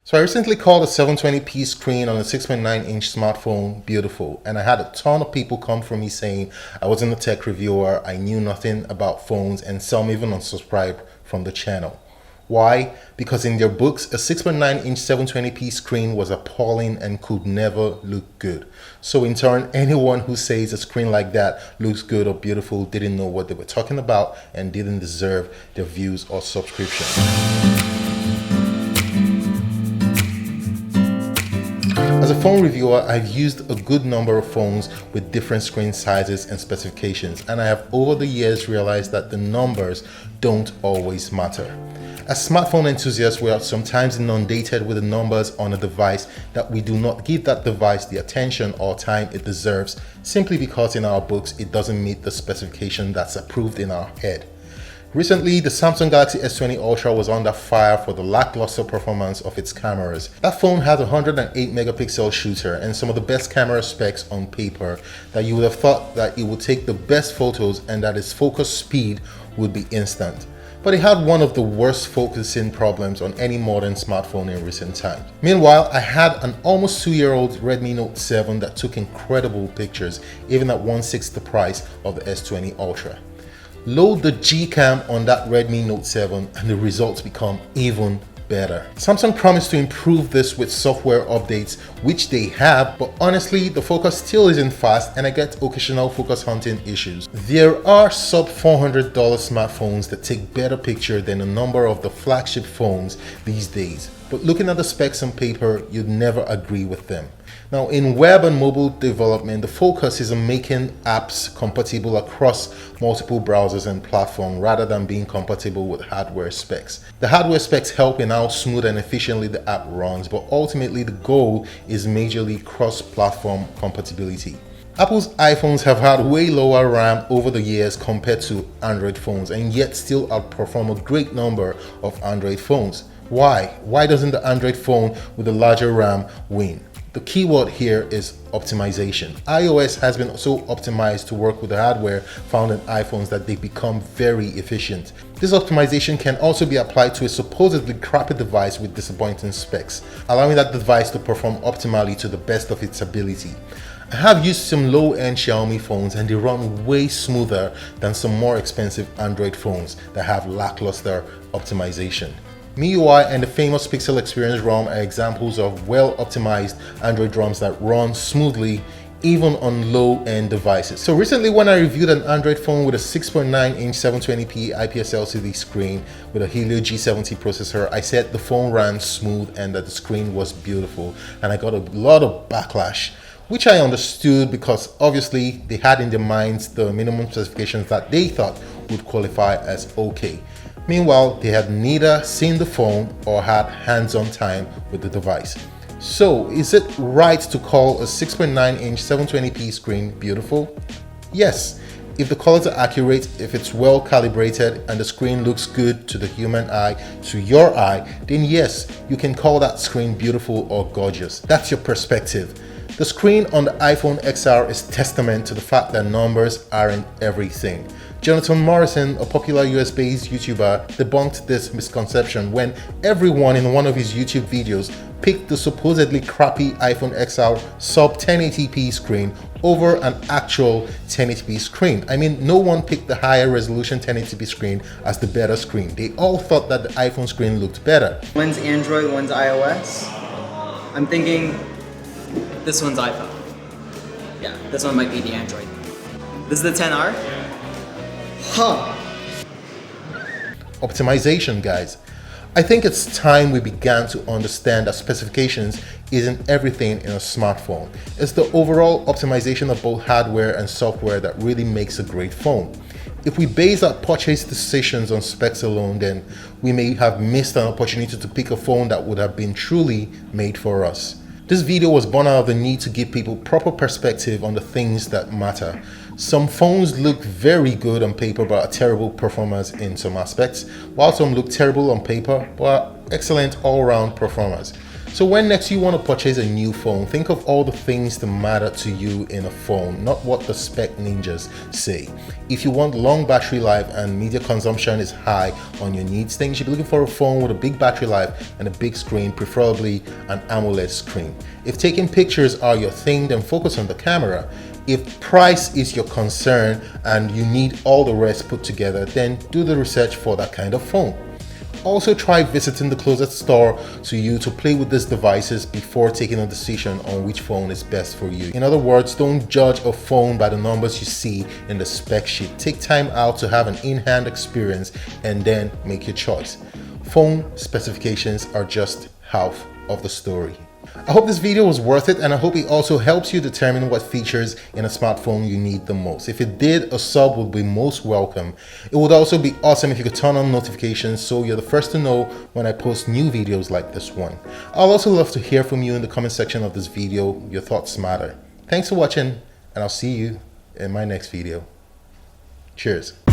So I recently called a 720p screen on a 6.9-inch smartphone beautiful, and I had a ton of people come from me saying I wasn't a tech reviewer, I knew nothing about phones, and some even unsubscribed from the channel. Why? Because in their books, a 6.9-inch 720p screen was appalling and could never look good. So in turn, anyone who says a screen like that looks good or beautiful didn't know what they were talking about and didn't deserve their views or subscription. As a phone reviewer, I've used a good number of phones with different screen sizes and specifications, and I have over the years realized that the numbers don't always matter. As smartphone enthusiasts, we are sometimes inundated with the numbers on a device that we do not give that device the attention or time it deserves simply because in our books it doesn't meet the specification that's approved in our head. Recently, the Samsung Galaxy S20 Ultra was under fire for the lackluster performance of its cameras. That phone has a 108 megapixel shooter and some of the best camera specs on paper that you would have thought that it would take the best photos and that its focus speed would be instant. But it had one of the worst focusing problems on any modern smartphone in recent times. Meanwhile, I had an almost 2-year-old Redmi Note 7 that took incredible pictures, even at 1/6 the price of the S20 Ultra. Load the Gcam on that Redmi Note 7 and the results become even better. Samsung promised to improve this with software updates, which they have, but honestly the focus still isn't fast and I get occasional focus hunting issues. There are sub $400 smartphones that take better picture than a number of the flagship phones these days, but looking at the specs on paper, you'd never agree with them. Now, in web and mobile development, the focus is on making apps compatible across multiple browsers and platforms rather than being compatible with hardware specs. The hardware specs help in how smooth and efficiently the app runs, but ultimately the goal is majorly cross-platform compatibility. Apple's iPhones have had way lower RAM over the years compared to Android phones and yet still outperform a great number of Android phones. Why? Why doesn't the Android phone with a larger RAM win? The keyword here is optimization. iOS has been so optimized to work with the hardware found in iPhones that they become very efficient. This optimization can also be applied to a supposedly crappy device with disappointing specs, allowing that device to perform optimally to the best of its ability. I have used some low-end Xiaomi phones and they run way smoother than some more expensive Android phones that have lackluster optimization. MIUI and the famous Pixel Experience ROM are examples of well-optimized Android ROMs that run smoothly even on low-end devices. So recently when I reviewed an Android phone with a 6.9-inch 720p IPS LCD screen with a Helio G70 processor, I said the phone ran smooth and that the screen was beautiful, and I got a lot of backlash, which I understood because obviously they had in their minds the minimum specifications that they thought would qualify as okay. Meanwhile, they had neither seen the phone or had hands-on time with the device. So, is it right to call a 6.9-inch 720p screen beautiful? Yes, if the colors are accurate, if it's well calibrated, and the screen looks good to the human eye, to your eye, then yes, you can call that screen beautiful or gorgeous. That's your perspective. The screen on the iPhone XR is testament to the fact that numbers aren't everything. Jonathan Morrison, a popular US-based YouTuber, debunked this misconception when everyone in one of his YouTube videos picked the supposedly crappy iPhone XR sub 1080p screen over an actual 1080p screen. I mean, no one picked the higher resolution 1080p screen as the better screen. They all thought that the iPhone screen looked better. One's Android, one's iOS. I'm thinking this one's iPhone. Yeah, this one might be the Android. This is the 10R? Huh. Optimization, guys. I think it's time we began to understand that specifications isn't everything in a smartphone. It's the overall optimization of both hardware and software that really makes a great phone. If we base our purchase decisions on specs alone, then we may have missed an opportunity to pick a phone that would have been truly made for us. This video was born out of the need to give people proper perspective on the things that matter. Some phones look very good on paper but are terrible performers in some aspects, while some look terrible on paper but are excellent all-round performers. So when next you want to purchase a new phone, think of all the things that matter to you in a phone, not what the spec ninjas say. If you want long battery life and media consumption is high on your needs, then you should be looking for a phone with a big battery life and a big screen, preferably an AMOLED screen. If taking pictures are your thing, then focus on the camera. If price is your concern and you need all the rest put together, then do the research for that kind of phone. Also try visiting the closest store to you to play with these devices before taking a decision on which phone is best for you. In other words, don't judge a phone by the numbers you see in the spec sheet. Take time out to have an in-hand experience and then make your choice. Phone specifications are just half of the story. I hope this video was worth it, and I hope it also helps you determine what features in a smartphone you need the most. If it did, a sub would be most welcome. It would also be awesome if you could turn on notifications so you're the first to know when I post new videos like this one. I'll also love to hear from you in the comment section of this video. Your thoughts matter. Thanks for watching, and I'll see you in my next video. Cheers.